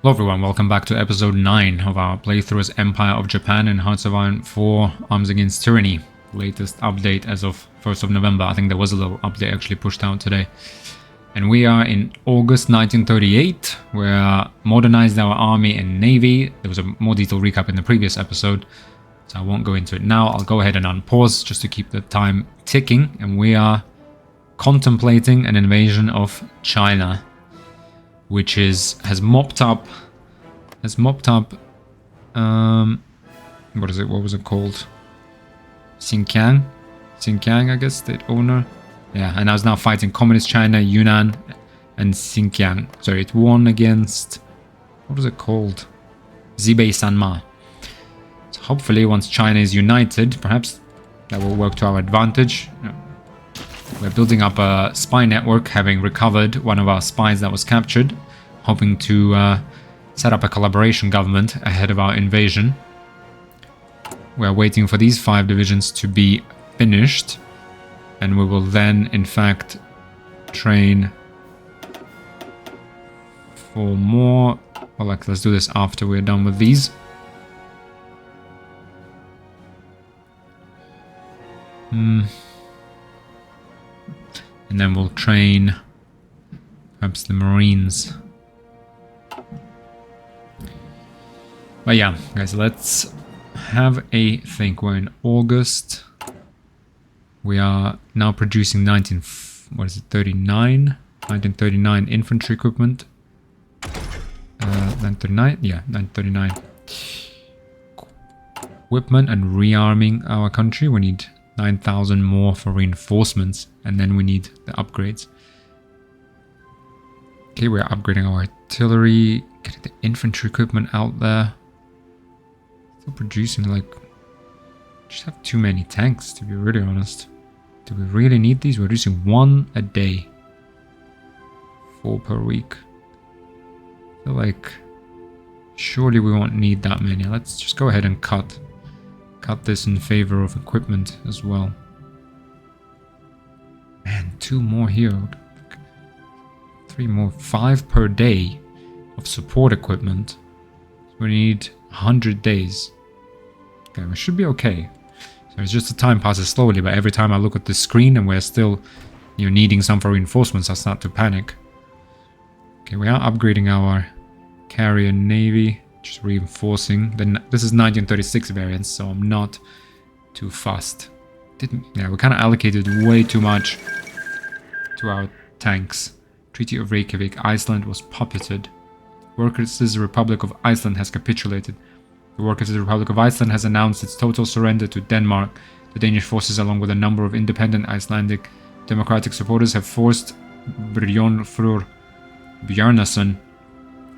Hello everyone, welcome back to episode 9 of our playthrough as Empire of Japan in Hearts of Iron 4 Arms Against Tyranny. Latest update as of 1st of November. I think there was a little update actually pushed out today. And we are in August 1938. We modernized our army and navy. There was a more detailed recap in the previous episode, so I won't go into it now. I'll go ahead and unpause just to keep the time ticking. And we are contemplating an invasion of China, which has mopped up what was it called? Xinjiang, I guess, state owner. Yeah, and I was now fighting Communist China, Yunnan, and Xinjiang. Sorry, it won against, what was it called? Zibei Sanma. So hopefully once China is united, perhaps that will work to our advantage. We're building up a spy network, having recovered one of our spies that was captured, hoping to set up a collaboration government ahead of our invasion. We're waiting for these 5 divisions to be finished, and we will then, in fact, train for more. Well, let's do this after we're done with these. And then we'll train perhaps the Marines. But yeah, guys, let's have a think. We're in August. We are now producing 1939 infantry equipment. 939? Yeah, 939. Equipment and rearming our country. We need 9,000 more for reinforcements, and then we need the upgrades. Okay, we're upgrading our artillery, getting the infantry equipment out there. Still producing, like, just have too many tanks, to be really honest. Do we really need these? We're producing 1 a day. 4 per week. I feel like surely we won't need that many. Let's just go ahead and cut this in favor of equipment as well. Man, 2 more here. 3 more. 5 per day of support equipment. So we need 100 days. Okay, we should be okay. So it's just the time passes slowly, but every time I look at the screen and we're still, needing some for reinforcements, I start to panic. Okay, we are upgrading our carrier navy. Just reinforcing. Then this is 1936 variants, so I'm not too fussed. We kind of allocated way too much to our tanks. Treaty of Reykjavik, Iceland was puppeted. Workers' Republic of Iceland has capitulated. The Workers' Republic of Iceland has announced its total surrender to Denmark. The Danish forces, along with a number of independent Icelandic democratic supporters, have forced Brynjolfur Bjarnason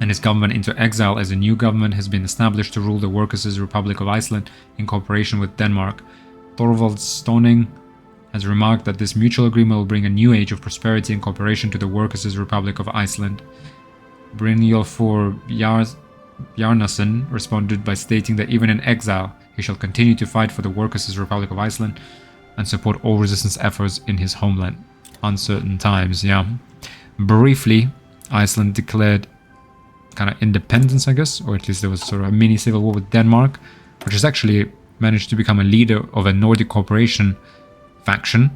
and his government into exile, as a new government has been established to rule the Workers' Republic of Iceland in cooperation with Denmark. Thorvald Stoning has remarked that this mutual agreement will bring a new age of prosperity and cooperation to the Workers' Republic of Iceland. Brynjolfur Bjarnason responded by stating that even in exile, he shall continue to fight for the Workers' Republic of Iceland and support all resistance efforts in his homeland. Uncertain times, yeah. Briefly, Iceland declared kind of independence, I guess, or at least there was sort of a mini civil war with Denmark, which has actually managed to become a leader of a Nordic cooperation faction,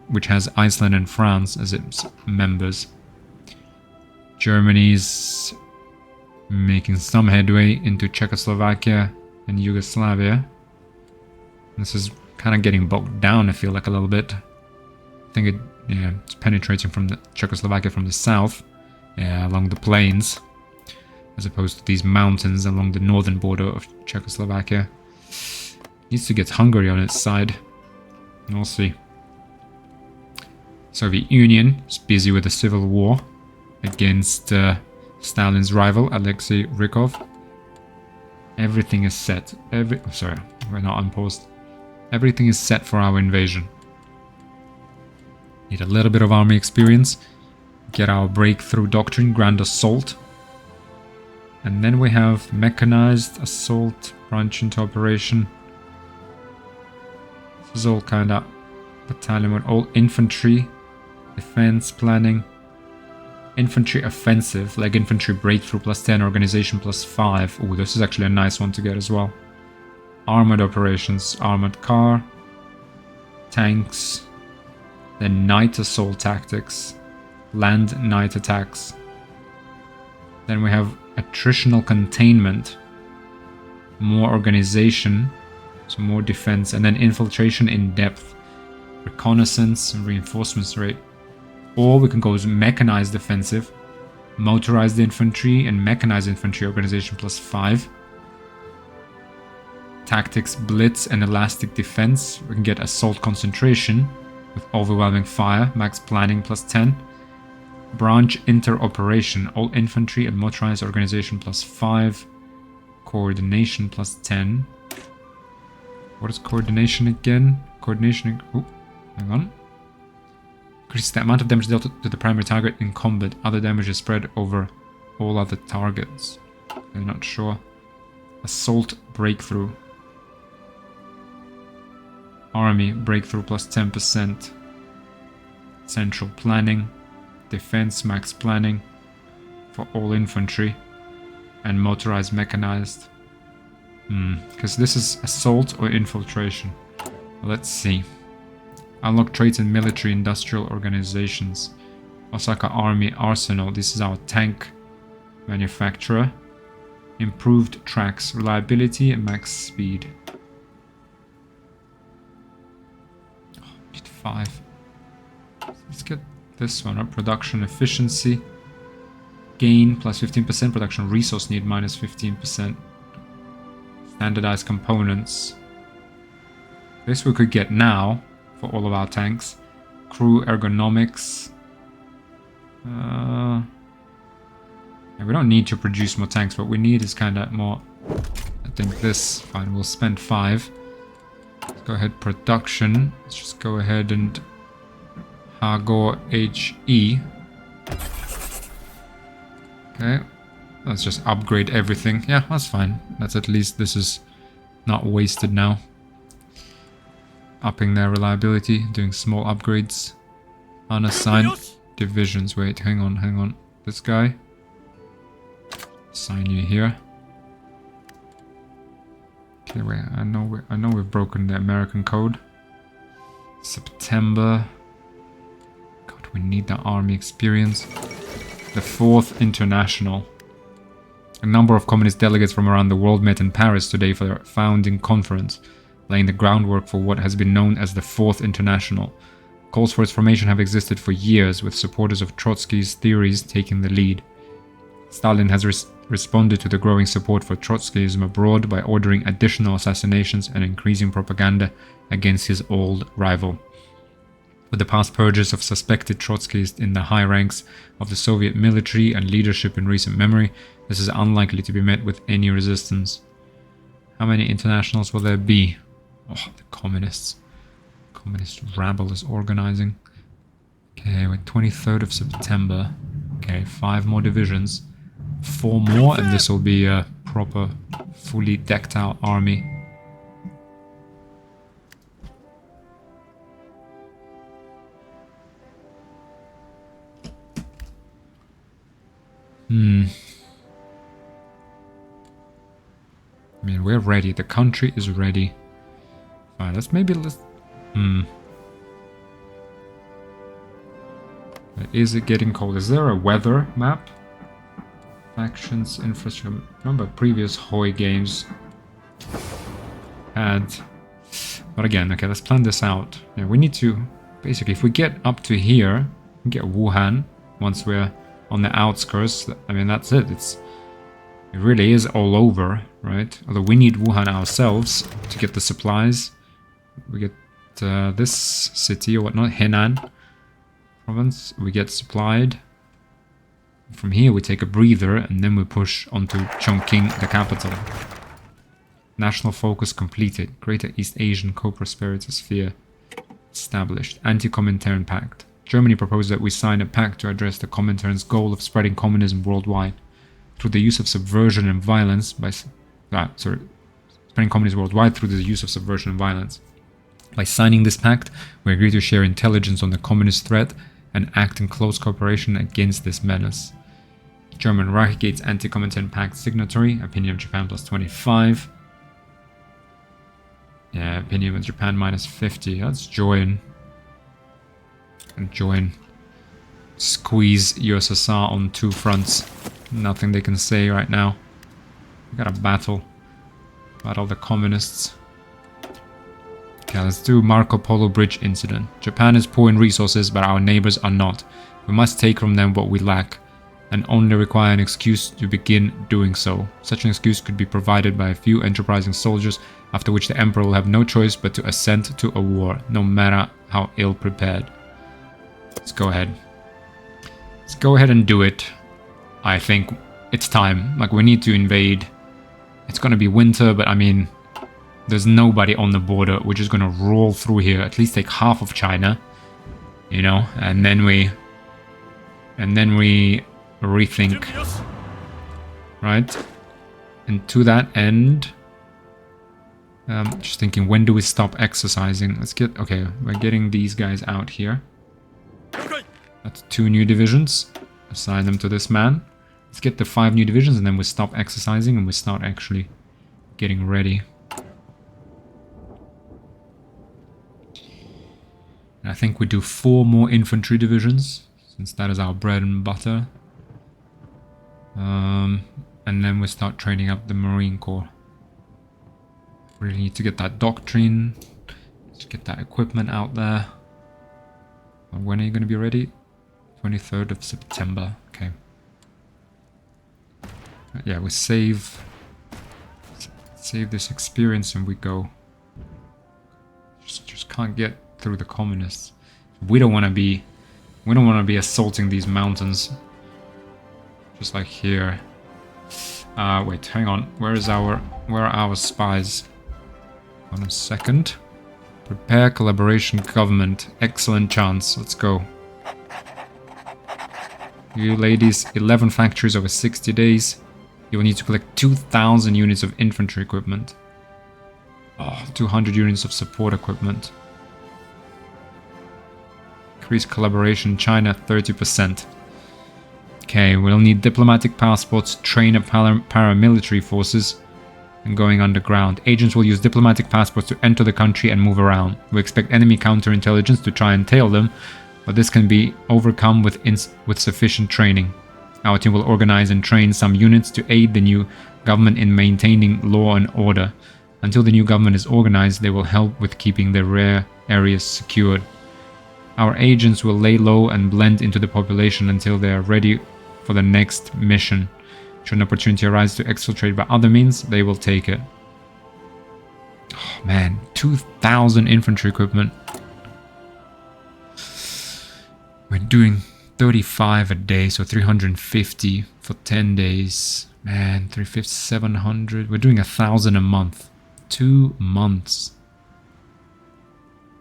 which has Iceland and France as its members. Germany's making some headway into Czechoslovakia and Yugoslavia. This is kind of getting bogged down, I feel like, a little bit. I think it's penetrating from the Czechoslovakia from the south, along the plains, as opposed to these mountains along the northern border of Czechoslovakia. Needs to get Hungary on its side. We'll see. Soviet Union is busy with a civil war against Stalin's rival, Alexei Rykov. Everything is set. Sorry, we're not unpaused. Everything is set for our invasion. Need a little bit of army experience. Get our breakthrough doctrine, Grand Assault. And then we have mechanized assault, branch into operation. This is all kind of battalion with all infantry, defense planning. Infantry offensive, leg infantry breakthrough +10, organization +5. Ooh, this is actually a nice one to get as well. Armored operations, armored car, tanks, then night assault tactics, land night attacks. Then we have attritional containment, more organization, so more defense, and then infiltration in depth, reconnaissance, and reinforcements rate. Or we can go as mechanized defensive, motorized infantry, and mechanized infantry organization +5. Tactics, blitz, and elastic defense. We can get assault concentration with overwhelming fire, max planning +10. Branch interoperation, all infantry and motorized organization +5. Coordination +10. What is coordination again? Coordination. Oh, hang on. Increases the amount of damage dealt to the primary target in combat. Other damage is spread over all other targets. I'm not sure. Assault breakthrough. Army breakthrough +10%. Central planning. Defense max planning for all infantry. And motorized mechanized. Because this is assault or infiltration. Let's see. Unlock traits in military industrial organizations. Osaka Army Arsenal. This is our tank manufacturer. Improved tracks, reliability, and max speed. Oh, need 5. Let's get this one up. Production efficiency. Gain +15%. Production resource need -15%. Standardized components. This we could get now for all of our tanks. Crew ergonomics. Yeah, we don't need to produce more tanks. What we need is kind of more. I think this. Fine, we'll spend 5. Let's go ahead. Production. Let's just go ahead and Hagor HE. Okay. Let's just upgrade everything. Yeah, that's fine. That's at least this is not wasted now. Upping their reliability, doing small upgrades. Unassigned divisions. Wait, hang on. This guy. Assign you here. Okay, wait. I know we've broken the American code. September. God, we need the army experience. The 4th International. A number of communist delegates from around the world met in Paris today for their founding conference, laying the groundwork for what has been known as the 4th International. Calls for its formation have existed for years, with supporters of Trotsky's theories taking the lead. Stalin has responded to the growing support for Trotskyism abroad by ordering additional assassinations and increasing propaganda against his old rival. With the past purges of suspected Trotskyists in the high ranks of the Soviet military and leadership in recent memory, this is unlikely to be met with any resistance. How many internationals will there be? Oh, the communists. Communist rabble is organizing. Okay, we're 23rd of September. Okay, 5 more divisions. 4 more, and this will be a proper, fully decked out army. I mean, we're ready. The country is ready. Fine, let's... Is it getting cold? Is there a weather map? Factions, infrastructure... Remember previous HoI games had... But again, okay, let's plan this out. Yeah, we need to... Basically, if we get up to here, we get Wuhan once we're on the outskirts. I mean, that's it. It really is all over, right? Although we need Wuhan ourselves to get the supplies. We get this city or whatnot, Henan province, we get supplied. From here we take a breather and then we push onto Chongqing, the capital. National focus completed. Greater East Asian co-prosperity sphere established. Anti-Comintern Pact. Germany proposed that we sign a pact to address the Comintern's goal of spreading communism worldwide through the use of subversion and violence by... spreading communism worldwide through the use of subversion and violence. By signing this pact, we agree to share intelligence on the communist threat and act in close cooperation against this menace. German Reichgate's Anti-Comintern Pact signatory. Opinion of Japan plus 25. Yeah, opinion with Japan minus 50. Let's join. And join. Squeeze USSR on 2 fronts. Nothing they can say right now. We gotta battle. Battle the communists. Okay, let's do Marco Polo Bridge incident. Japan is poor in resources, but our neighbors are not. We must take from them what we lack, and only require an excuse to begin doing so. Such an excuse could be provided by a few enterprising soldiers, after which the emperor will have no choice but to assent to a war, no matter how ill prepared. Let's go ahead. Let's go ahead and do it. I think it's time. Like, we need to invade. It's gonna be winter, but I mean, there's nobody on the border. We're just gonna roll through here, at least take half of China, you know, and then we rethink, right? And to that end, just thinking, when do we stop exercising? Let's get, okay, we're getting these guys out here. That's 2 new divisions. Assign them to this man. Let's get the 5 new divisions, and then we stop exercising and we start actually getting ready. And I think we do 4 more infantry divisions, since that is our bread and butter. And then we start training up the Marine Corps. Really need to get that doctrine. Let's get that equipment out there. When are you going to be ready? 23rd of September. Okay. Yeah, we save this experience and we go. Just can't get through the communists. We don't want to be assaulting these mountains. Just like here. Wait, hang on. Where are our spies? Hold on a second. Prepare collaboration government. Excellent chance. Let's go. You ladies, 11 factories over 60 days. You will need to collect 2,000 units of infantry equipment. Oh, 200 units of support equipment. Increase collaboration. China, 30%. Okay, we'll need diplomatic passports, train up paramilitary forces, and going underground. Agents will use diplomatic passports to enter the country and move around. We expect enemy counterintelligence to try and tail them, but this can be overcome with sufficient training. Our team will organize and train some units to aid the new government in maintaining law and order. Until the new government is organized, they will help with keeping the rare areas secured. Our agents will lay low and blend into the population until they are ready for the next mission. Should an opportunity arise to exfiltrate by other means, they will take it. Oh man, 2,000 infantry equipment. We're doing 35 a day, so 350 for 10 days. Man, 350, 700. We're doing 1,000 a month. 2 months.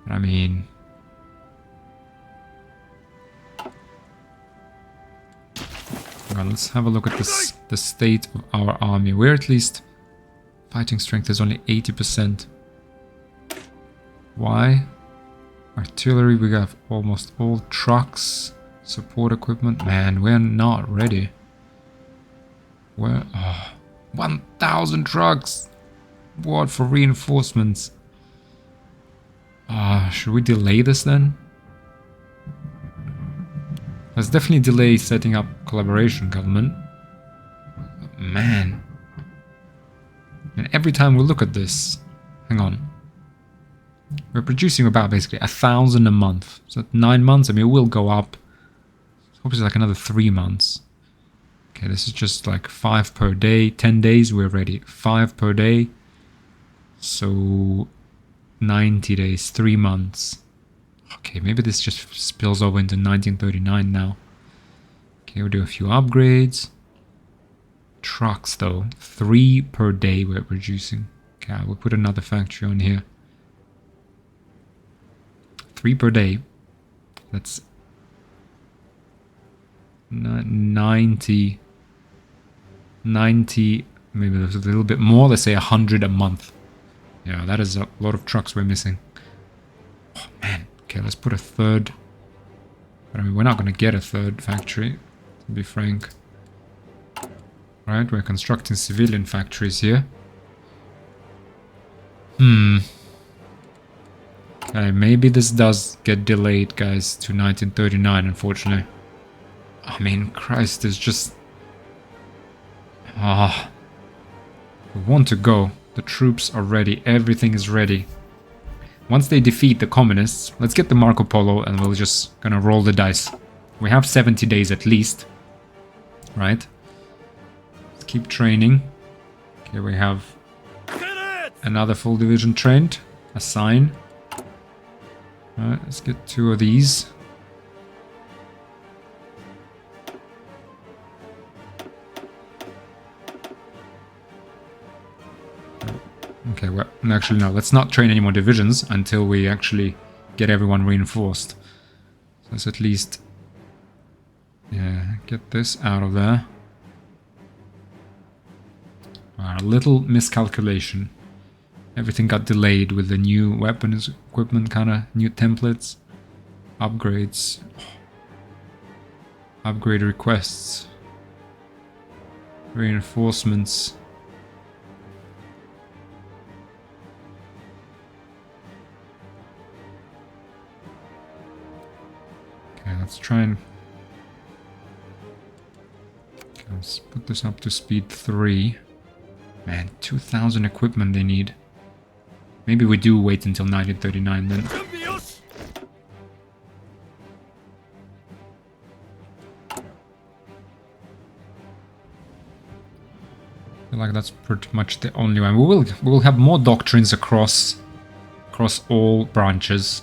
I mean... let's have a look at the state of our army. We're at least... Fighting strength is only 80%. Why? Artillery, we got almost all trucks. Support equipment. Man, we're not ready. We're... 1,000 trucks! What for reinforcements? Should we delay this then? Let's definitely delay setting up collaboration government. Man. And every time we look at this... Hang on. We're producing about basically 1,000 a month. So at 9 months, I mean, it will go up. Hopefully like another 3 months. Okay, this is just like 5 per day. 10 days, we're ready. 5 per day. So 90 days, 3 months. Okay, maybe this just spills over into 1939 now. Okay, we'll do a few upgrades. Trucks though, 3 per day we're producing. Okay, we'll put another factory on here. 3 per day. That's 90, maybe there's a little bit more. Let's say 100 a month. Yeah, that is a lot of trucks we're missing. Oh man. Okay, let's put a third But I mean, we're not going to get a third factory, to be frank. Right, we're constructing civilian factories here. Okay, maybe this does get delayed, guys, to 1939, unfortunately. I mean, Christ, there's just... we want to go. The troops are ready. Everything is ready. Once they defeat the communists, let's get the Marco Polo and we'll just gonna roll the dice. We have 70 days at least. Right? Let's keep training. Okay, we have another full division trained. Assign. Alright, let's get 2 of these. Okay, well, actually no, let's not train any more divisions until we actually get everyone reinforced. So let's at least get this out of there. A little miscalculation. Everything got delayed with the new weapons, equipment, kind of new templates, upgrades, upgrade requests, reinforcements. Okay, let's try and... Okay, let's put this up to speed 3. Man, 2,000 equipment they need. Maybe we do wait until 1939 then. I feel like that's pretty much the only one. We will have more doctrines across all branches.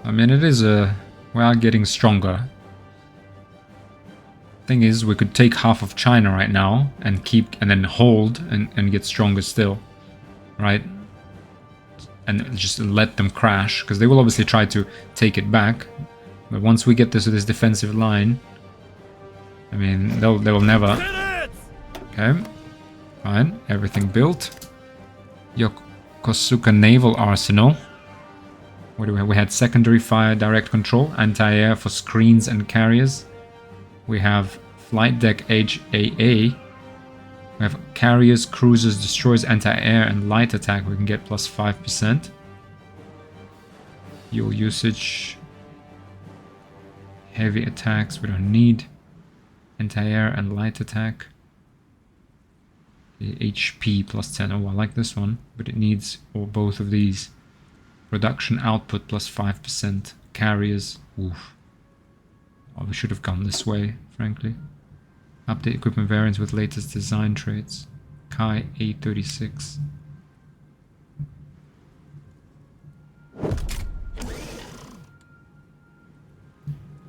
I mean, it is a... we are getting stronger. Thing is, we could take half of China right now and keep and then hold and get stronger still, right? And just let them crash, because they will obviously try to take it back. But once we get this defensive line, I mean, they will never. Okay, fine, everything built. Yokosuka Naval Arsenal. What do we have? We had secondary fire, direct control, anti-air for screens and carriers. We have flight deck HAA. We have carriers, cruisers, destroyers, anti-air, and light attack. We can get plus 5%. Fuel usage. Heavy attacks we don't need. Anti-air and light attack. The HP plus 10. Oh, I like this one, but it needs all both of these. Production output plus 5%. Carriers. Oof. Oh, we should have gone this way, frankly. Update equipment variants with latest design traits. Kai A36.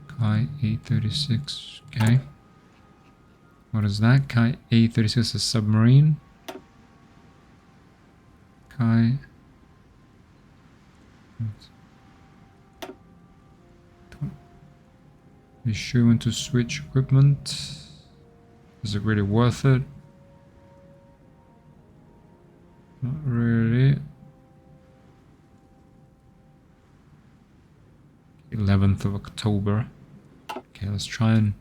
Kai A36. Okay. What is that? Kai A36 is a submarine. Kai. Be sure when to switch equipment. Is it really worth it? Not really. 11th of October. Okay, let's try and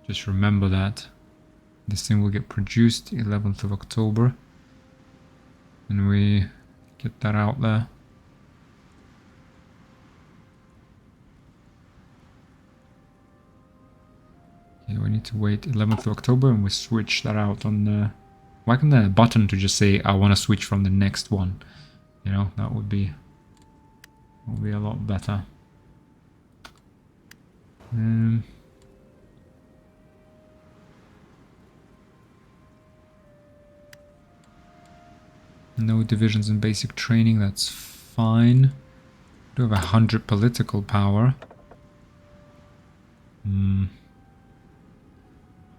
just remember that. This thing will get produced 11th of October. And we get that out there. We need to wait 11th of October and we switch that out on the... Why can't the button to just say I want to switch from the next one? You know, that would be a lot better. No divisions in basic training, that's fine. We do have 100 political power.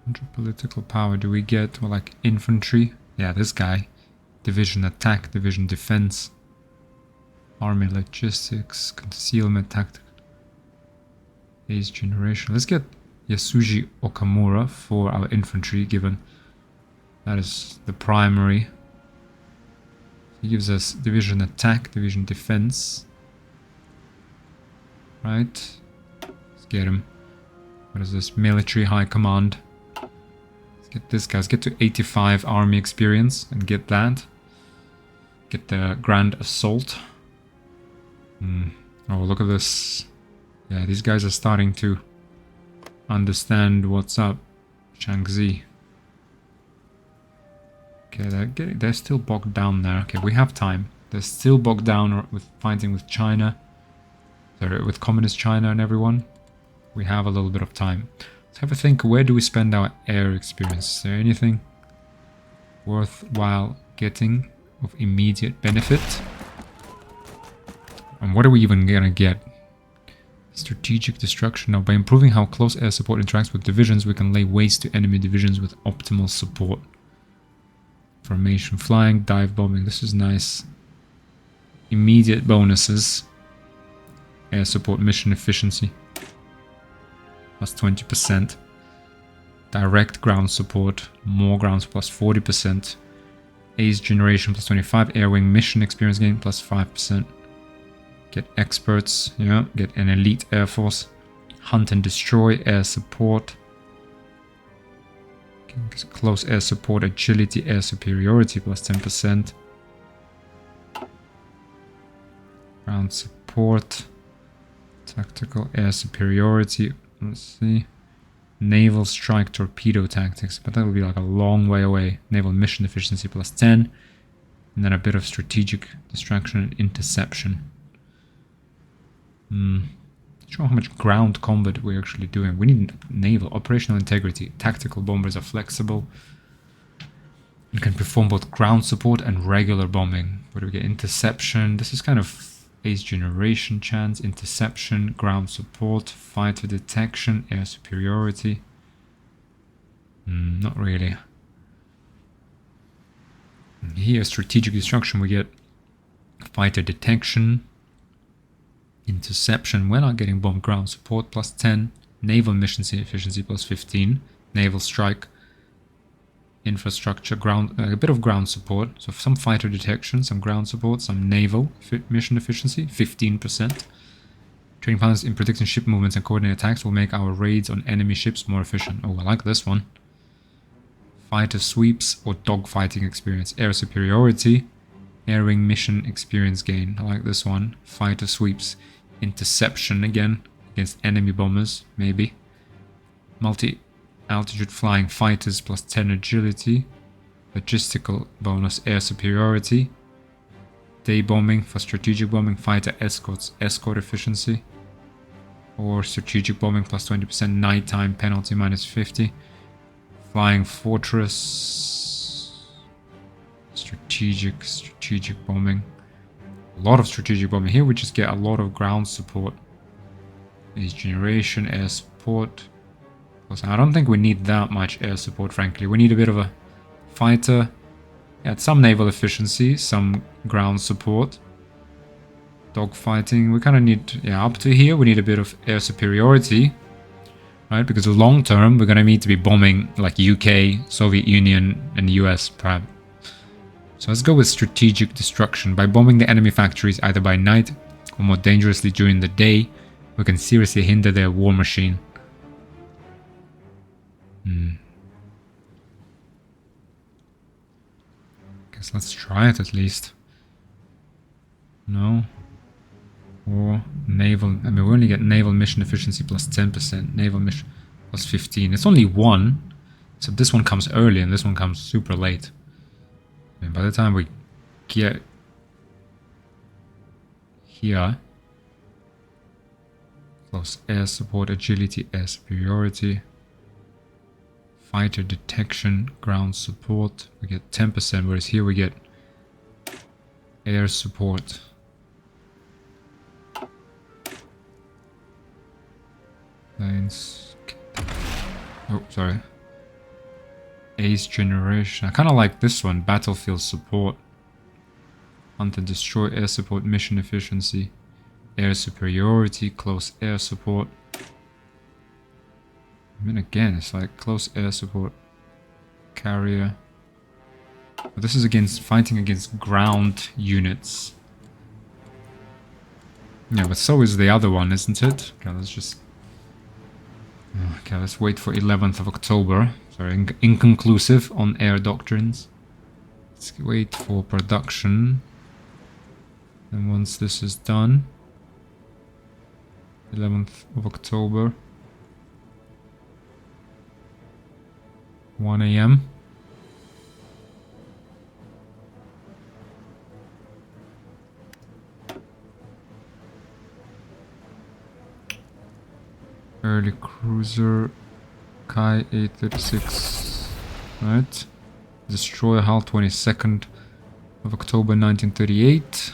100 political power. Do we get, well, like infantry? Yeah, this guy. Division attack, division defense. Army logistics, concealment, tactical. Base generation. Let's get Yasuji Okamura for our infantry, given that is the primary. He gives us division attack, division defense. Right. Let's get him. What is this? Military High Command. Let's get this guy. Let's get to 85 army experience and get that. Get the Grand Assault. Oh, look at this. Yeah, these guys are starting to understand what's up. Shaanxi. Okay, they're still bogged down there. Okay, we have time. They're still bogged down with fighting with China. Sorry, with Communist China and everyone. We have a little bit of time. Let's have a think. Where do we spend our air experience? Is there anything worthwhile getting of immediate benefit? And what are we even gonna get? Strategic destruction. Now, by improving how close air support interacts with divisions, we can lay waste to enemy divisions with optimal support. Formation flying, dive bombing. This is nice. Immediate bonuses. Air support mission efficiency. Plus 20%. Direct ground support. More grounds plus 40%. Ace generation plus 25. Air wing mission experience gain plus 5%. Get experts. Yeah. Get an elite air force. Hunt and destroy air support. Close air support, agility, air superiority plus 10%. Ground support. Tactical air superiority. Let's see. Naval strike torpedo tactics, but that will be like a long way away. Naval mission efficiency plus 10. And then a bit of strategic distraction and interception. Not sure how much ground combat we're actually doing. We need naval operational integrity. Tactical bombers are flexible and can perform both ground support and regular bombing. Where do we get? Interception. This is kind of ace generation chance. Interception, ground support, fighter detection, air superiority. Not really. Here, strategic destruction, we get fighter detection. Interception, we're not getting bomb. Ground support plus 10. Naval mission efficiency plus 15. Naval strike. Infrastructure, ground, a bit of ground support. So some fighter detection, some ground support, some naval mission efficiency, 15%. Training plans in predicting ship movements and coordinated attacks will make our raids on enemy ships more efficient. Oh, I like this one. Fighter sweeps or dogfighting experience. Air superiority. Air wing mission experience gain. I like this one. Fighter sweeps. Interception again against enemy bombers, maybe. Multi-altitude flying fighters plus 10 agility. Logistical bonus air superiority. Day bombing for strategic bombing. Fighter escorts, escort efficiency. Or strategic bombing plus 20%. Nighttime penalty minus 50. Flying fortress. Strategic bombing. A lot of strategic bombing. Here we just get a lot of ground support. Ace generation, air support. Plus, I don't think we need that much air support, frankly. We need a bit of a fighter. Yeah, some naval efficiency, some ground support. Dogfighting. We kind of need, yeah, up to here we need a bit of air superiority. Right, because long term we're going to need to be bombing like UK, Soviet Union and US perhaps. So let's go with strategic destruction. By bombing the enemy factories either by night or more dangerously during the day, we can seriously hinder their war machine. Guess let's try it at least. No. Or naval, I mean we only get naval mission efficiency plus 10%, naval mission plus 15. It's only one, so this one comes early and this one comes super late. And by the time we get here, close air support, agility, air superiority, fighter detection, ground support, we get 10%, whereas here we get air support. Oh, sorry. Ace generation. I kind of like this one. Battlefield support. Hunt and destroy, air support, mission efficiency, air superiority, close air support. I mean, again, it's like close air support, carrier. But this is against fighting against ground units. Yeah, but so is the other one, isn't it? Okay, let's just Okay, let's wait for 11th of October. Sorry, inconclusive on air doctrines. Let's wait for production. And once this is done, 11th of October, 1 AM. Early cruiser Kai 836, right? Destroyer hull 22nd of October 1938,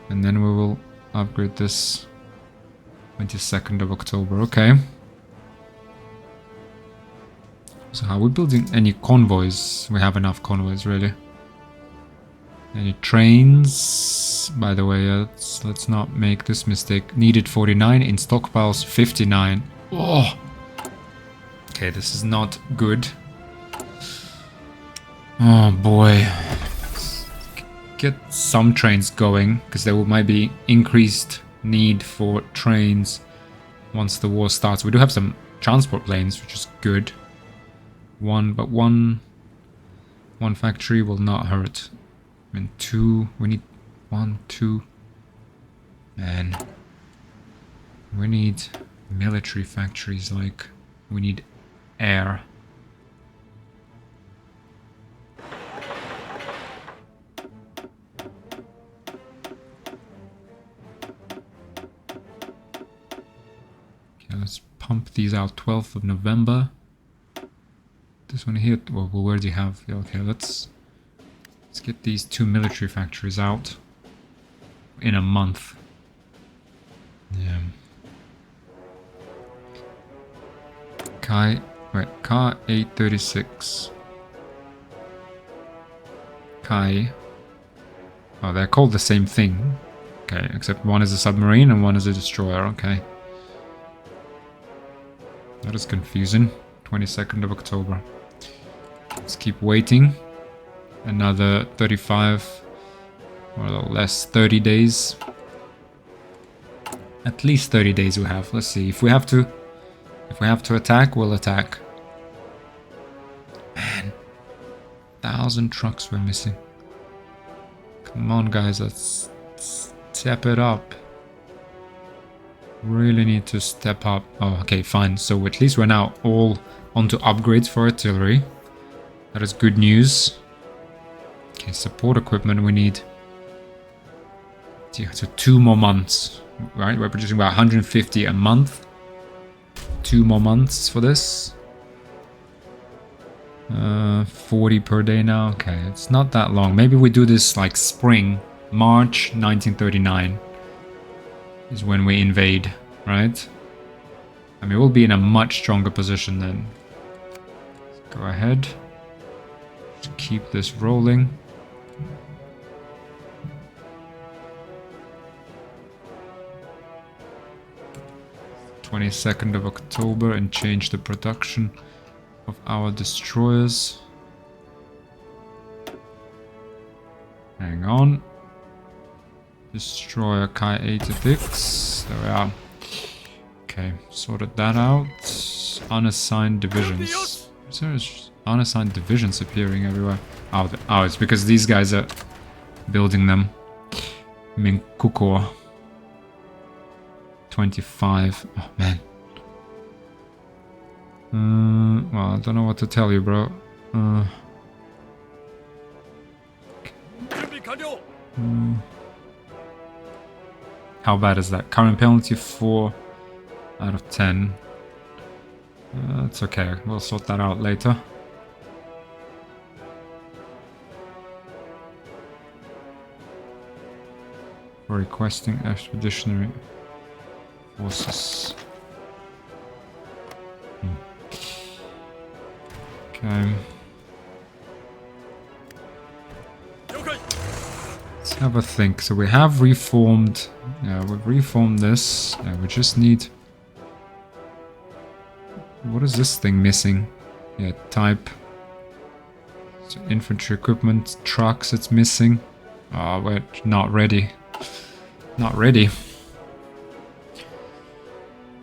and then we will upgrade this 22nd of October. Okay. So how are we building any convoys? We have enough convoys, really. Any trains? By the way, let's not make this mistake. Needed 49, in stockpiles 59. Oh! Okay, this is not good. Oh boy. Get some trains going, because there might be increased need for trains once the war starts. We do have some transport planes, which is good. One factory will not hurt. I mean, 2, we need 1, 2. Man. We need military factories, like, we need air. Okay, let's pump these out 12th of November. This one here, well, we already have, okay, let's get these 2 military factories out in a month. Yeah. Kai 836. Kai. Oh, they're called the same thing. Okay, except one is a submarine and one is a destroyer, okay. That is confusing. 22nd of October. Let's keep waiting. Another 35 or less, 30 days. At least 30 days we have. Let's see. If we have to attack, we'll attack. Man. 1,000 trucks we're missing. Come on guys, let's step it up. Really need to step up. Oh, okay, fine. So at least we're now all onto upgrades for artillery. That is good news. Okay, support equipment we need. So 2 more months, right? We're producing about 150 a month. 2 more months for this. 40 per day now. Okay, it's not that long. Maybe we do this like spring, March 1939 is when we invade, right? I mean, we'll be in a much stronger position then. Let's go ahead. Just keep this rolling. (22nd of October) and change the production of our destroyers. Hang on. Destroyer Kai 86. There we are. Okay, sorted that out. Unassigned divisions. There's unassigned divisions appearing everywhere. Oh, it's because these guys are building them. Minkukor. 25. Oh, man. Well, I don't know what to tell you, bro. How bad is that? Current penalty 4 out of 10. It's okay. We'll sort that out later. For requesting expeditionary forces. Okay. Let's have a think. So we have reformed. Yeah, we've reformed this. Yeah, we just need. What is this thing missing? Yeah, type. So infantry equipment, trucks, it's missing. Oh, we're not ready. Not ready.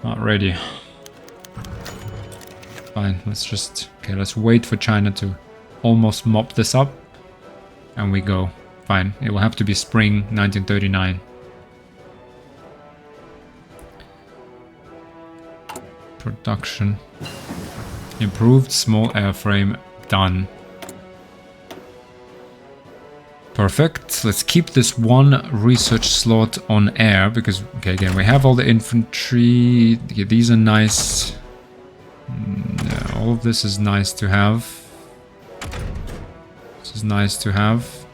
Not ready. Fine, let's just... Okay, let's wait for China to almost mop this up. And we go. Fine, it will have to be spring 1939. Production. Improved small airframe. Done. Perfect. Let's keep this one research slot on air because, okay, again, we have all the infantry. Okay, these are nice. Yeah, all of this is nice to have. This is nice to have.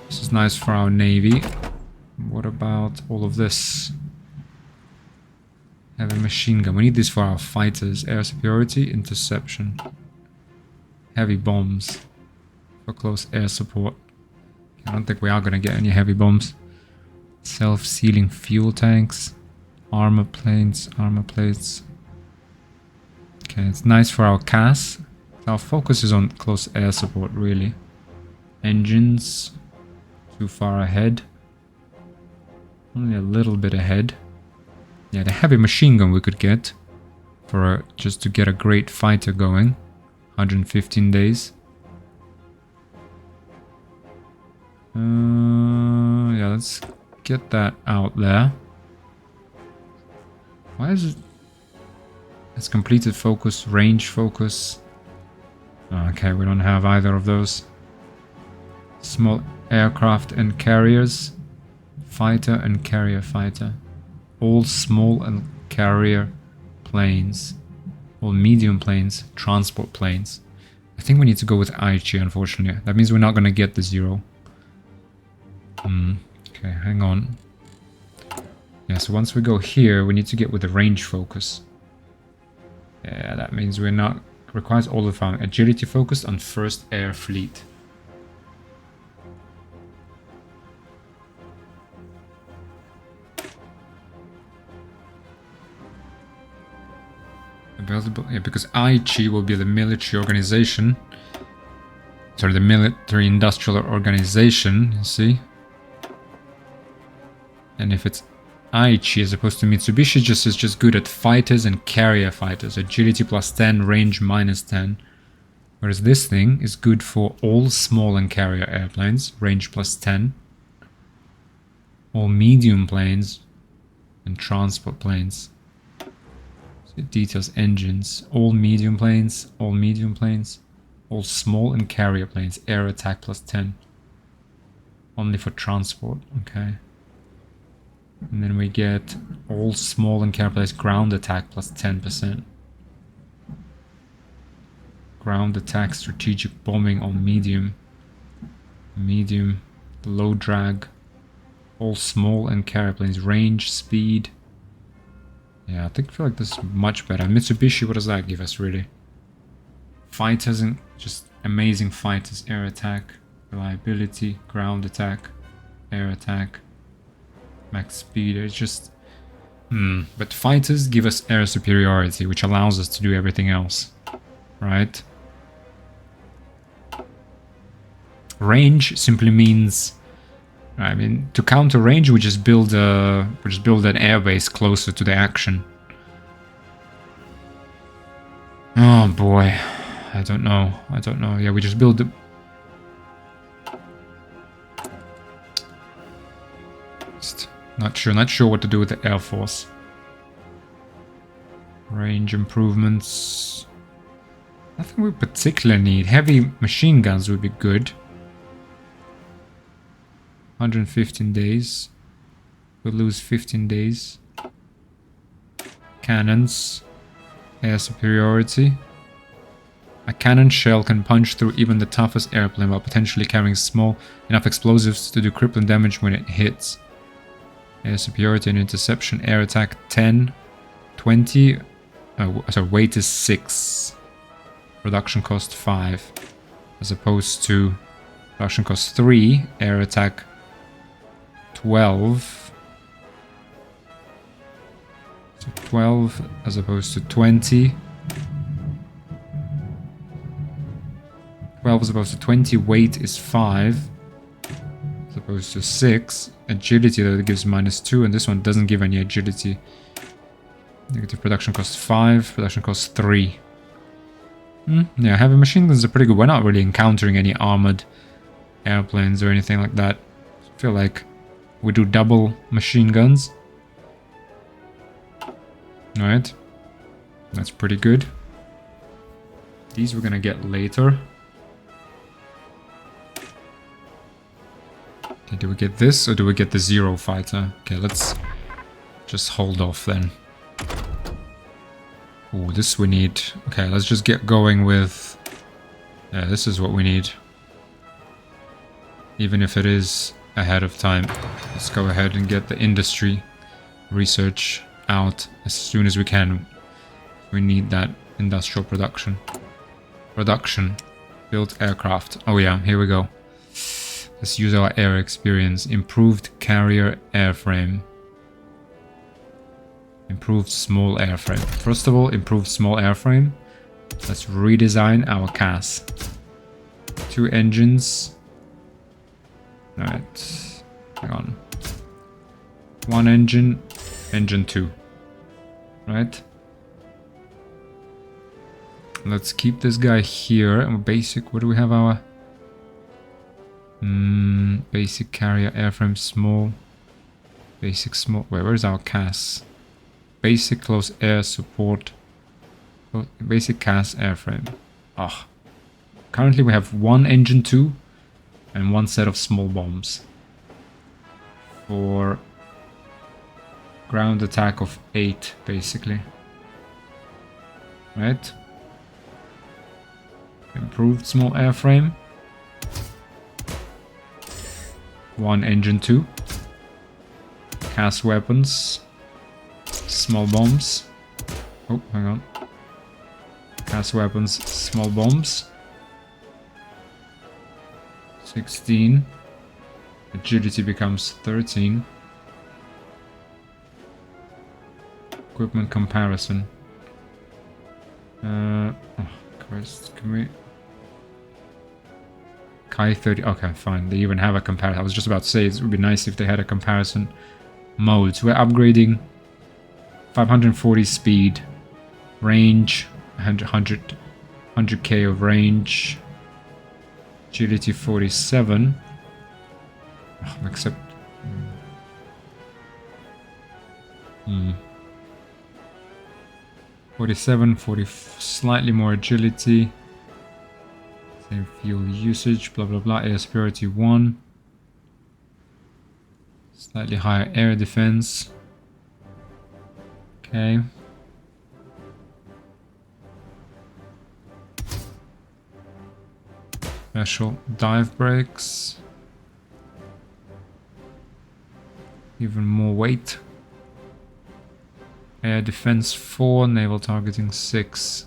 This is nice for our navy. What about all of this? Heavy machine gun. We need this for our fighters. Air superiority, interception. Heavy bombs for close air support. I don't think we are going to get any heavy bombs. Self-sealing fuel tanks. Armor planes. Armor plates. Okay, it's nice for our CAS. Our focus is on close air support, really. Engines. Too far ahead. Only a little bit ahead. Yeah, the heavy machine gun we could get. For just to get a great fighter going. 115 days. Yeah, let's get that out there. Why is it... It's completed focus, range focus. Okay, we don't have either of those. Small aircraft and carriers. Fighter and carrier fighter. All small and carrier planes. All medium planes, transport planes. I think we need to go with Aichi, unfortunately. That means we're not going to get the 0. Okay, hang on. Yeah, so once we go here, we need to get with the range focus. Yeah, that means we're not... Requires all of our agility focused on first air fleet. Available, yeah, because Aichi will be the military organization. Sorry, the military industrial organization, you see? And if it's Aichi as opposed to Mitsubishi, is just good at fighters and carrier fighters. Agility plus 10, range minus 10. Whereas this thing is good for all small and carrier airplanes, range plus 10. All medium planes and transport planes. So it details engines. All medium planes, all medium planes. All small and carrier planes, air attack plus 10. Only for transport, okay. And then we get all small and carrier planes, ground attack plus 10%. Ground attack, strategic bombing on medium. Medium, low drag. All small and carrier planes, range, speed. Yeah, I feel like this is much better. Mitsubishi, what does that give us, really? Fighters and just amazing fighters. Air attack, reliability, ground attack, air attack, max speed. It's just... But fighters give us air superiority, which allows us to do everything else. Right? Range simply means... I mean, to counter range, we just build an airbase closer to the action. Oh boy, I don't know. Yeah, we just build the... Just not sure what to do with the Air Force. Range improvements. Nothing we particularly need. Heavy machine guns would be good. 115 days. We'll lose 15 days. Cannons. Air superiority. A cannon shell can punch through even the toughest airplane while potentially carrying small enough explosives to do crippling damage when it hits. Air superiority and interception. Air attack 10. 20. So weight is 6. Production cost 5. As opposed to production cost 3. Air attack 12. So 12 as opposed to 20. 12 as opposed to 20. Weight is 5 as opposed to 6. Agility, though, gives -2, and this one doesn't give any agility. Negative production cost 5. Production cost 3. Yeah, heavy machine guns are pretty good. We're not really encountering any armored airplanes or anything like that. I feel like we do double machine guns. Alright. That's pretty good. These we're gonna get later. Okay, do we get this or do we get the Zero fighter? Okay, let's just hold off then. Oh, this we need. Okay, let's just get going with... Yeah, this is what we need. Even if it is ahead of time. Let's go ahead and get the industry research out as soon as we can. We need that industrial production. Built aircraft. Oh yeah, here we go. Let's use our air experience. Improved carrier airframe. Improved small airframe. First of all, improved small airframe. Let's redesign our CAS. 2 engines. Alright. Hang on. 1 engine. Engine 2. Right? Let's keep this guy here. And basic, what do we have our... basic carrier airframe small. Basic small... Wait, where's our CAS? Basic close air support. Basic CAS airframe. Ah. Currently we have 1 engine 2 and 1 set of small bombs. For ground attack of 8, basically. Right? Improved small airframe. 1 engine 2. CAS weapons. Small bombs. Oh, hang on. CAS weapons, small bombs. 16. Agility becomes 13. Equipment comparison. Oh, Christ, can we... Kai 30. Okay, fine. They even have a comparison. I was just about to say it would be nice if they had a comparison mode. So we're upgrading 540 speed, range, 100k of range, agility 47. Except, 47, 40, slightly more agility. Same fuel usage, blah blah blah. Air superiority 1. Slightly higher air defense. Okay. Special dive brakes. Even more weight. Air defense 4, naval targeting 6.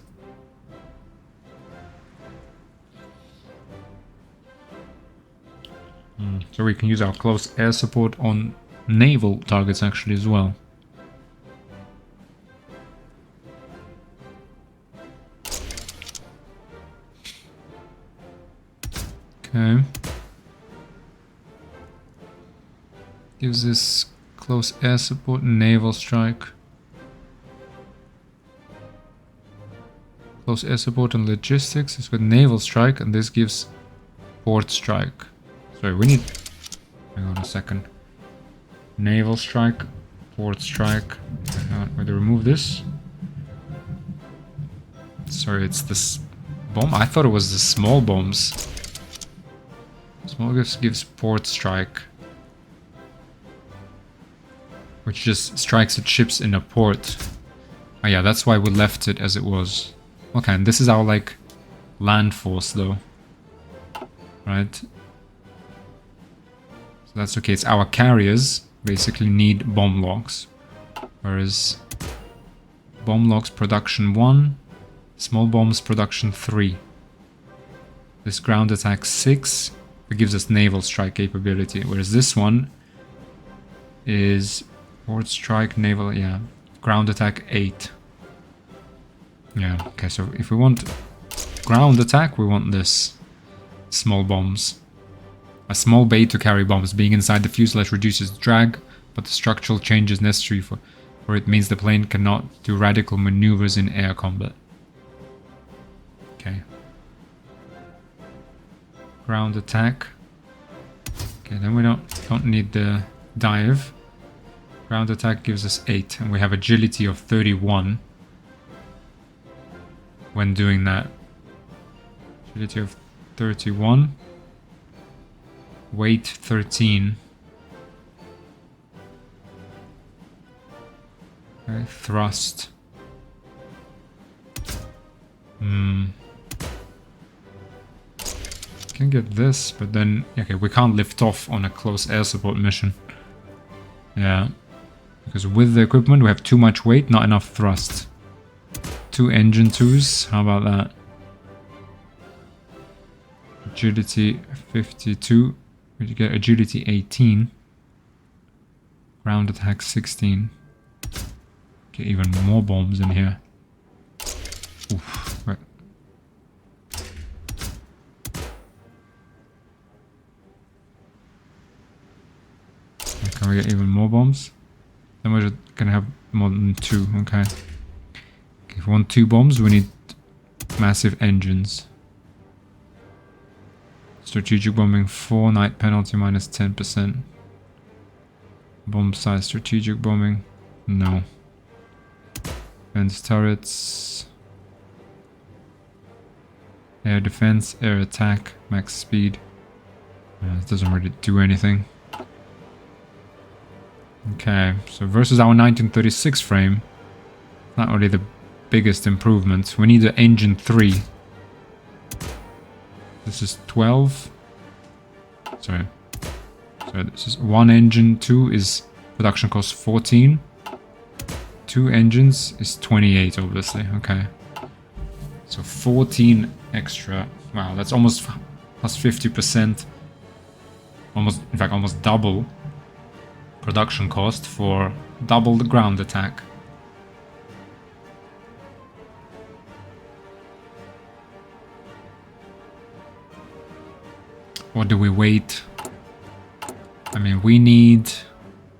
So we can use our close air support on naval targets actually as well. Okay. Gives this close air support and naval strike. Close air support and logistics. It's got naval strike and this gives port strike. Sorry, we need... Hang on a second. Naval strike, port strike. Hang on, wait, remove this. Sorry, it's this bomb. I thought it was the small bombs. Small gives port strike. Which just strikes at ships in a port. Oh yeah, that's why we left it as it was. Okay, and this is our, like, land force, though. Right? So that's okay. It's our carriers, basically, need bomb locks. Whereas bomb locks production 1, small bombs production 3. This ground attack 6, it gives us naval strike capability. Whereas this one is port strike, naval, yeah, ground attack 8. Yeah, okay, so if we want ground attack, we want this. Small bombs. A small bay to carry bombs. Being inside the fuselage reduces drag, but the structural changes necessary for it means the plane cannot do radical maneuvers in air combat. Okay. Ground attack. Okay, then we don't need the dive. Ground attack gives us 8, and we have agility of 31 when doing that. Agility of 31. Weight 13. Okay, thrust. Can get this, but then okay, we can't lift off on a close air support mission. Yeah, because with the equipment we have too much weight, not enough thrust. 2 engine 2s, how about that? Agility 52. We get agility 18. Ground attack 16. Get even more bombs in here. Oof, right. Can we get even more bombs? Then we're gonna have more than 2, okay. If we want 2 bombs, we need massive engines. Strategic bombing 4, night penalty minus 10%. Bomb size, strategic bombing, no. Defense turrets. Air defense, air attack, max speed. It doesn't really do anything. Okay, so versus our 1936 frame, not really the biggest improvement. We need the engine 3. This is 12. Sorry, this is 1 engine, 2 is production cost 14. 2 engines is 28, obviously. Okay. So 14 extra. Wow, that's almost plus 50%. Almost, in fact, almost double production cost for double the ground attack. Or do we wait? I mean, we're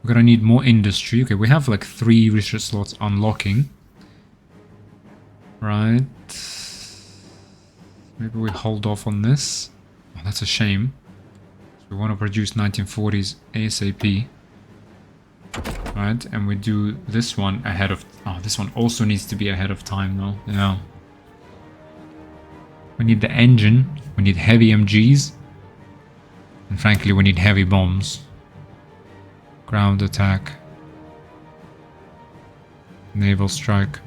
gonna need more industry. Okay, we have like 3 research slots unlocking. Right. Maybe we hold off on this. Oh, that's a shame. We want to produce 1940s ASAP. Right, and we do this one ahead of... Oh, this one also needs to be ahead of time though. Yeah. We need the engine. We need heavy MGs. And frankly, we need heavy bombs. Ground attack. Naval strike.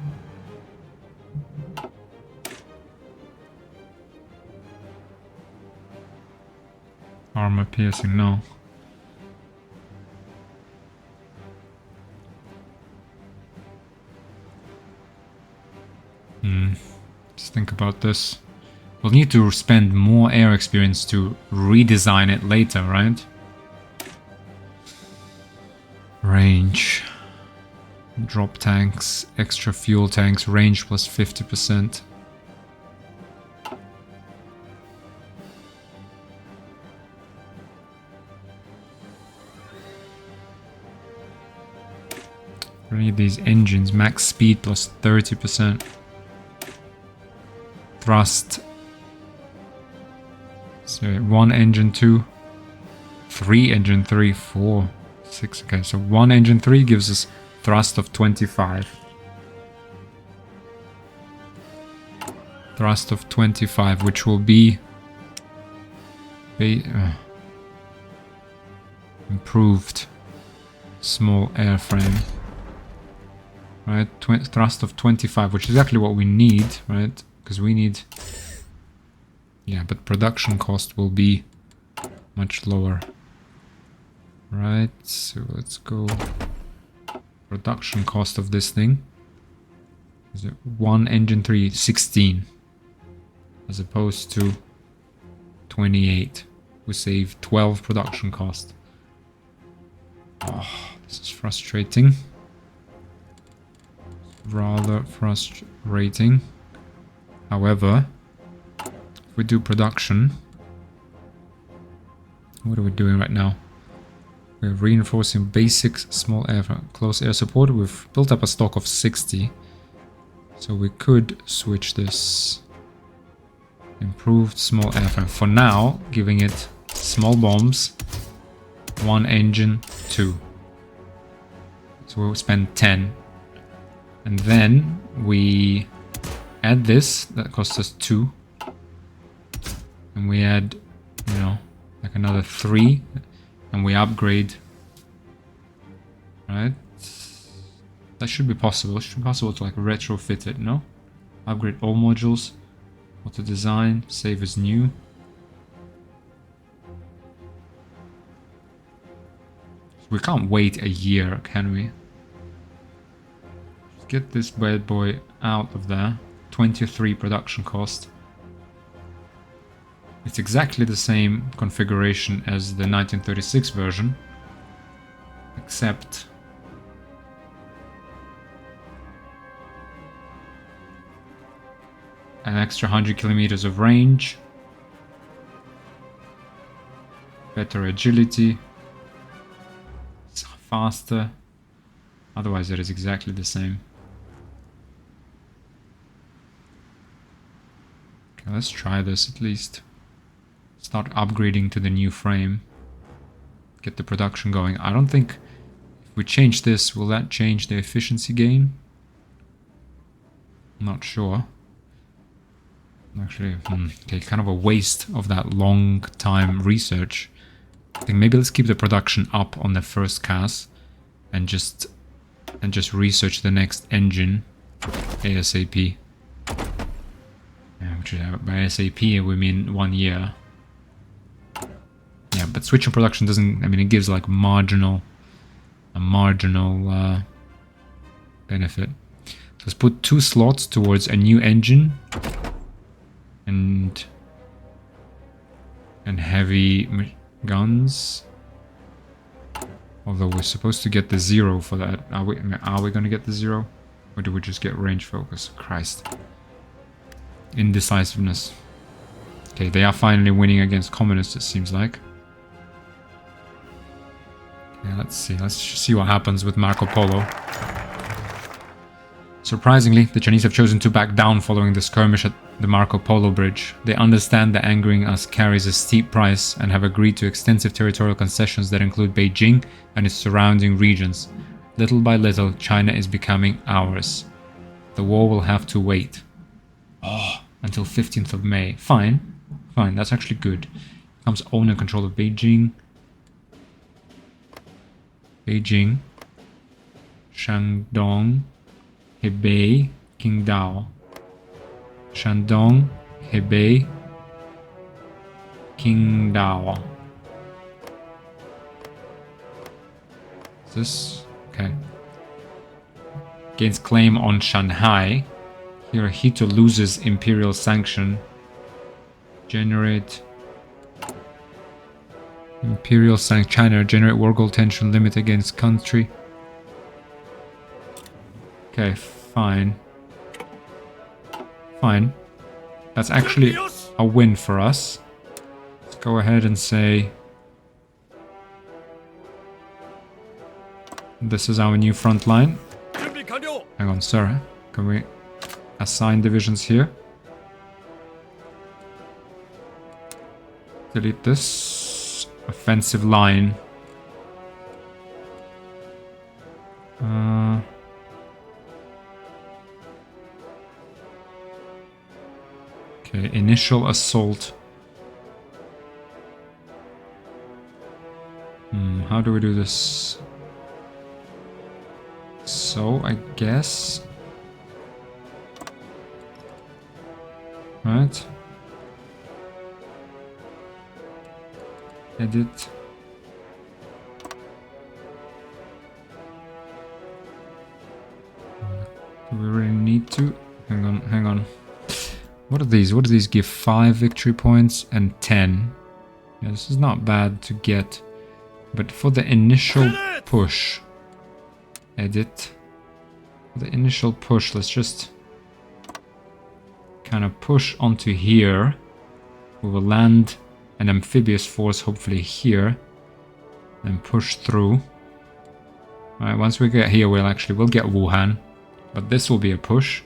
Armor piercing, no. Just think about this. We'll need to spend more air experience to redesign it later, right? Range. Drop tanks, extra fuel tanks, range plus 50%. We need these engines, max speed plus 30%. Thrust. So 1 engine 2, 3 engine 3, 4, 6. Okay, so 1 engine 3 gives us thrust of 25. Thrust of 25, which will be improved small airframe. Right, thrust of 25, which is exactly what we need, right? Because we need... Yeah, but production cost will be much lower. Right, so let's go... Production cost of this thing. Is it 1 engine 3, 16. As opposed to 28. We save 12 production cost. Oh, this is frustrating. Rather frustrating. However, if we do production, what are we doing right now? We're reinforcing basic small air close air support. We've built up a stock of 60, so we could switch this. Improved small airframe. For now, giving it small bombs. 1 engine, 2. So we'll spend 10. And then we add this. That costs us 2. And we add, you know, like another 3. And we upgrade. Right? That should be possible. It should be possible to like retrofit it, no? Upgrade all modules. Auto design. Save as new. We can't wait a year, can we? Just get this bad boy out of there. 23 production cost. It's exactly the same configuration as the 1936 version, except an extra 100 kilometers of range, better agility, it's faster. Otherwise it is exactly the same. Okay, let's try this at least. Start upgrading to the new frame. Get the production going. I don't think if we change this, will that change the efficiency gain? I'm not sure. Actually, okay, kind of a waste of that long time research. I think maybe let's keep the production up on the first cast and just research the next engine ASAP. Yeah, which is, by ASAP we mean 1 year. Yeah, but switching production doesn't. I mean, it gives like a marginal benefit. So let's put 2 slots towards a new engine and heavy guns. Although we're supposed to get the 0 for that. Are we going to get the 0? Or do we just get range focus? Christ. Indecisiveness. Okay, they are finally winning against communists, it seems like. Yeah, let's see. Let's see what happens with Marco Polo. Surprisingly, the Chinese have chosen to back down following the skirmish at the Marco Polo Bridge. They understand that angering us carries a steep price and have agreed to extensive territorial concessions that include Beijing and its surrounding regions. Little by little, China is becoming ours. The war will have to wait. Oh, until 15th of May. Fine. Fine, that's actually good. Becomes owner control of Beijing. Beijing. Shandong. Hebei. Qingdao. Shandong. Hebei. Qingdao. Is this? Okay. Gains claim on Shanghai. Hirohito loses imperial sanction. Generate imperial sanction. China generate war goal tension limit against country. Okay, fine. Fine. That's actually a win for us. Let's go ahead and say this is our new front line. Hang on, sir. Can we assign divisions here? Delete this. Offensive line. Okay, initial assault. How do we do this? So, I guess... Right. Edit. Do we really need to? Hang on, hang on. What are these? What do these give? 5 victory points and 10. Yeah, this is not bad to get. But for the initial push... Edit. For the initial push, let's just... kind of push onto here. We will land an amphibious force hopefully here. And push through. Alright, once we get here we'll get Wuhan. But this will be a push.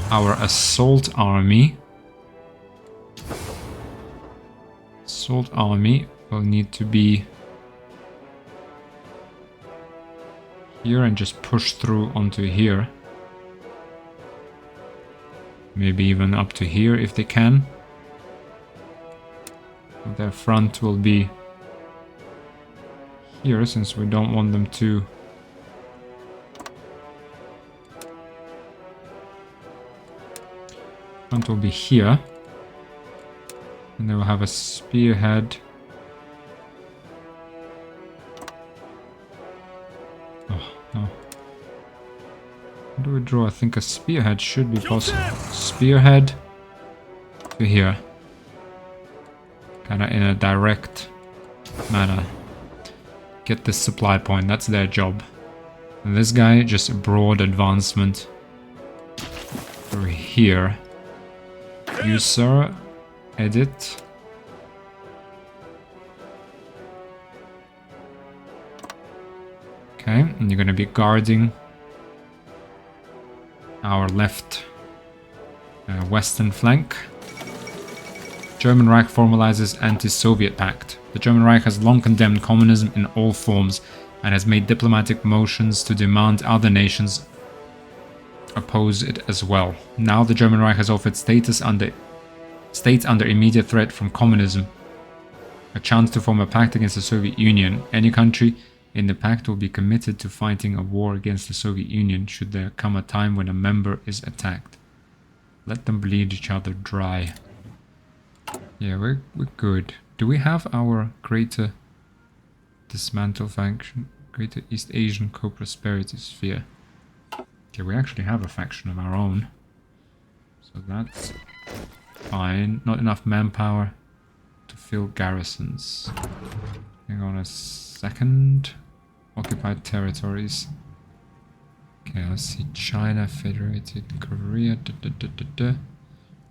our assault army. Assault army will need to be here and just push through onto here. Maybe even up to here if they can. Their front will be here since we don't want them to front will be here. And they will have a spearhead. Oh, no. How do we draw? I think a spearhead should be possible. Spearhead to here. Kinda in a direct manner. Get this supply point, that's their job. And this guy, just a broad advancement through here. You, sir, edit. Okay, and you're gonna be guarding our left western flank. German Reich formalizes anti-Soviet pact. The German Reich has long condemned communism in all forms and has made diplomatic motions to demand other nations oppose it as well. Now the German Reich has offered states under immediate threat from communism a chance to form a pact against the Soviet Union. Any country in the pact will be committed to fighting a war against the Soviet Union should there come a time when a member is attacked. Let them bleed each other dry. Yeah, we're good. Do we have our Greater Dismantle faction? Greater East Asian Co-Prosperity Sphere. Okay, we actually have a faction of our own. So that's fine. Not enough manpower to fill garrisons. Hang on a second. Occupied territories. Okay, let's see. China, Federated Korea.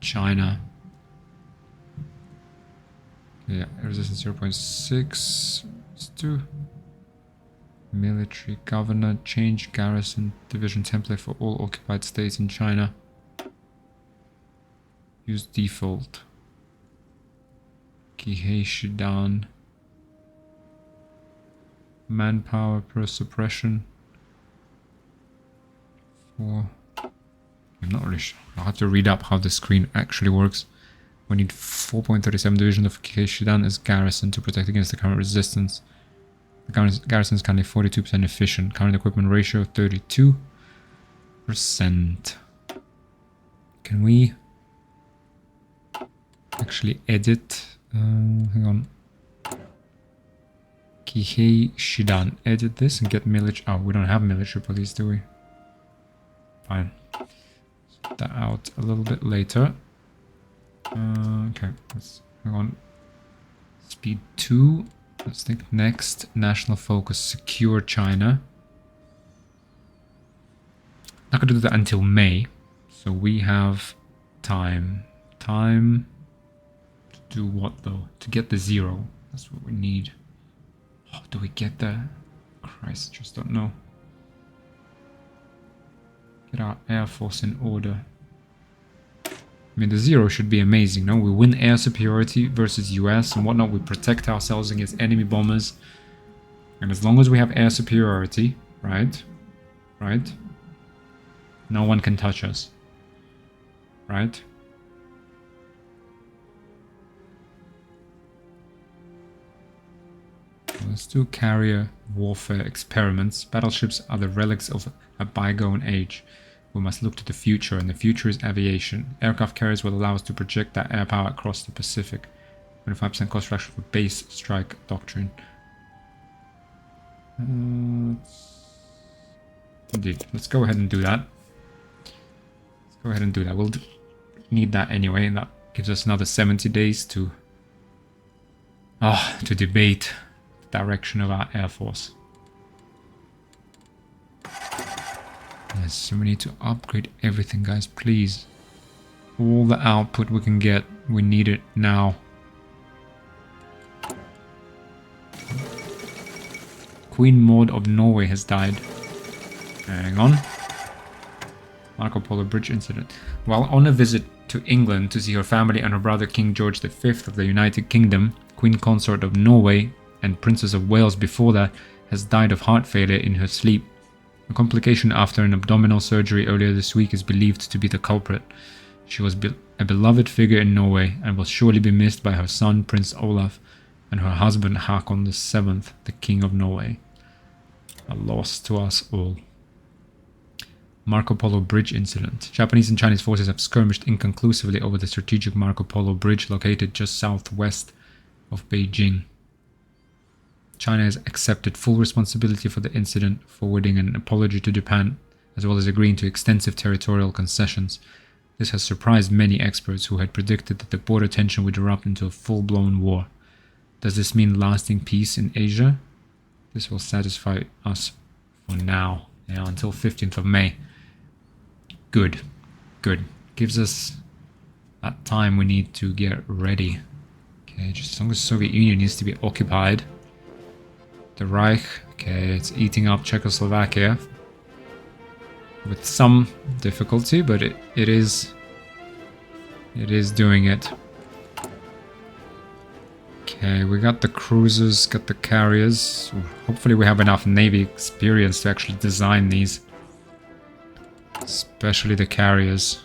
China. Yeah, resistance 0.6. Let's do military governor, change garrison division template for all occupied states in China. Use default. Kihei Shidan. Manpower per suppression. I'm not really sure. I'll have to read up how the screen actually works. We need 4.37 division of Keishidan as garrison to protect against the current resistance. The garrison is currently 42% efficient. Current equipment ratio 32%. Can we actually edit? Hang on. Kihei Shidan. Edit this and get military. Oh, we don't have military police, do we? Fine. Sort that out a little bit later. Okay, let's hang on. Speed 2. Let's think next. National focus. Secure China. Not gonna do that until May. So we have time. Time to do what though? To get the 0. That's what we need. How do we get there? Christ, just don't know. Get our air force in order. I mean, the 0 should be amazing, no? We win air superiority versus US and whatnot. We protect ourselves against enemy bombers. And as long as we have air superiority, right? Right? No one can touch us. Right? Let's do carrier warfare experiments. Battleships are the relics of a bygone age. We must look to the future, and the future is aviation. Aircraft carriers will allow us to project that air power across the Pacific. 25% cost reduction for base strike doctrine. Indeed, let's go ahead and do that. Let's go ahead and do that. We'll need that anyway, and that gives us another 70 days to debate the direction of our air force. Yes, so we need to upgrade everything, guys, please. All the output we can get, we need it now. Queen Maud of Norway has died. Hang on. Marco Polo Bridge incident. While on a visit to England to see her family and her brother King George V of the United Kingdom, Queen Consort of Norway and Princess of Wales before that, has died of heart failure in her sleep. A complication after an abdominal surgery earlier this week is believed to be the culprit. She was a beloved figure in Norway and will surely be missed by her son Prince Olaf and her husband Haakon VII, the King of Norway. A loss to us all. Marco Polo Bridge incident. Japanese and Chinese forces have skirmished inconclusively over the strategic Marco Polo Bridge located just southwest of Beijing. China has accepted full responsibility for the incident, forwarding an apology to Japan, as well as agreeing to extensive territorial concessions. This has surprised many experts who had predicted that the border tension would erupt into a full-blown war. Does this mean lasting peace in Asia? This will satisfy us for now, until 15th of May. Good. Good. Gives us that time we need to get ready. Okay, just as long as the Soviet Union needs to be occupied. The Reich, okay, it's eating up Czechoslovakia. With some difficulty, but it is doing it. Okay, we got the cruisers, got the carriers. Hopefully we have enough Navy experience to actually design these. Especially the carriers.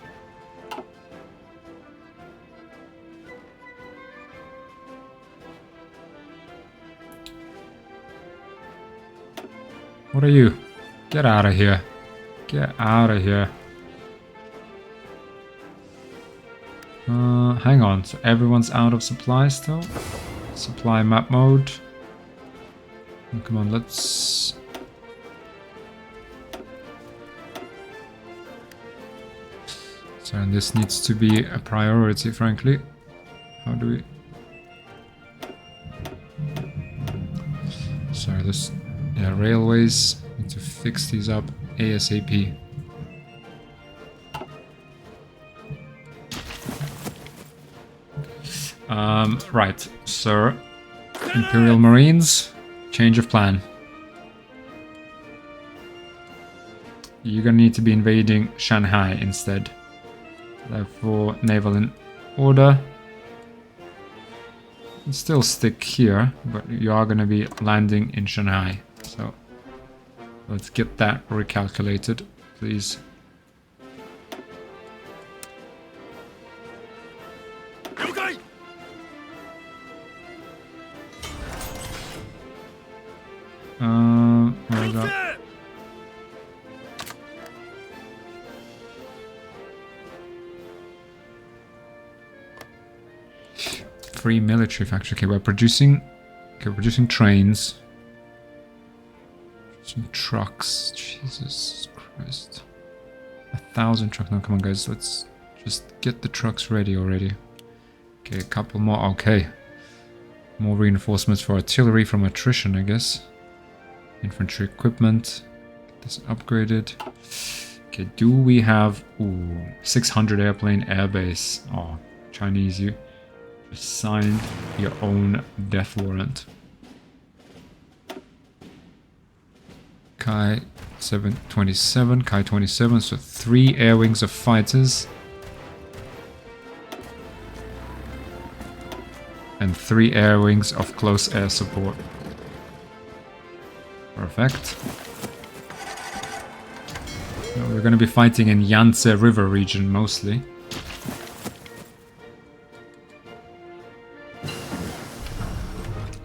What are you? Get out of here. Get out of here. Hang on, so everyone's out of supply still? Supply map mode. Oh, come on, let's... So, and this needs to be a priority, frankly. How do we... Sorry, this... Yeah, railways. Need to fix these up ASAP. Right, sir. Imperial Marines, change of plan. You're gonna need to be invading Shanghai instead. Therefore, naval in order. You still stick here, but you are gonna be landing in Shanghai. So, let's get that recalculated, please. Where is that? Free military factory. Okay, we're producing. Okay, we're producing trains. Some trucks. Jesus Christ. 1,000 trucks. No, come on, guys. Let's just get the trucks ready already. Okay, a couple more. Okay. More reinforcements for artillery from attrition, I guess. Infantry equipment. Get this upgraded. Okay, do we have... Ooh, 600 airplane airbase. Oh, Chinese, you just signed your own death warrant. Kai 727, Kai 27, so 3 air wings of fighters. And 3 air wings of close air support. Perfect. Now we're going to be fighting in Yangtze River region mostly.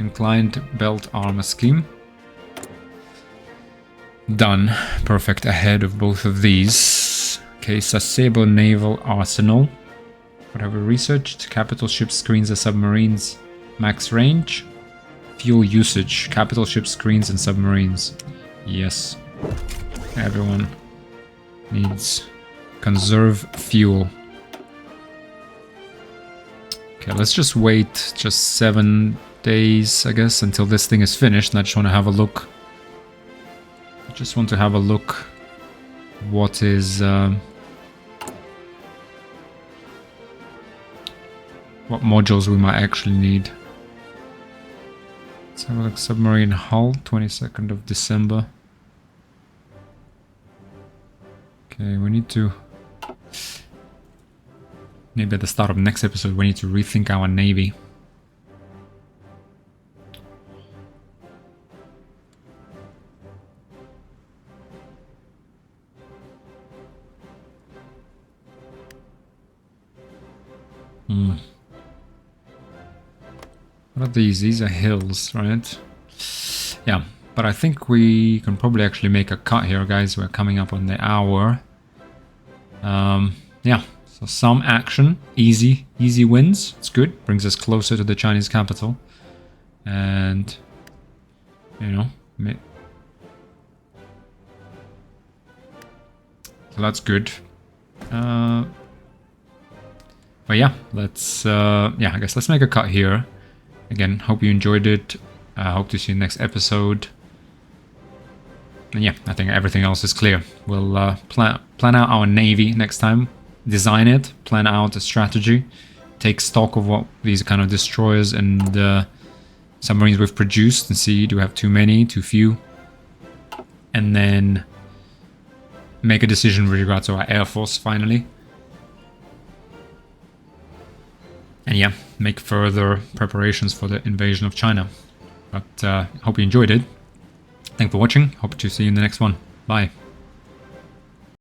Inclined belt armor scheme. Done. Perfect. Ahead of both of these. Okay, Sasebo Naval Arsenal. What have we researched? Capital ship screens and submarines. Max range. Fuel usage. Capital ship screens and submarines. Yes. Everyone needs conserve fuel. Okay, let's just wait just 7 days, I guess, until this thing is finished. And I just want to have a look. I just want to have a look what is... what modules we might actually need. Let's have a look. Submarine hull, 22nd of December. Okay, we need to... Maybe at the start of next episode we need to rethink our navy. What are these? These are hills, right? Yeah, but I think we can probably actually make a cut here, guys. We're coming up on the hour. Yeah, so some action. Easy wins. It's good. Brings us closer to the Chinese capital. And, you know, so that's good. But yeah, let's, yeah, I guess let's make a cut here. Again, hope you enjoyed it. Hope to see you next episode. And yeah, I think everything else is clear. We'll plan out our navy next time. Design it, plan out a strategy. Take stock of what these kind of destroyers and submarines we've produced and see, do we have too many, too few? And then make a decision with regard to our air force finally. And yeah, make further preparations for the invasion of China. But hope you enjoyed it. Thanks for watching. Hope to see you in the next one. Bye.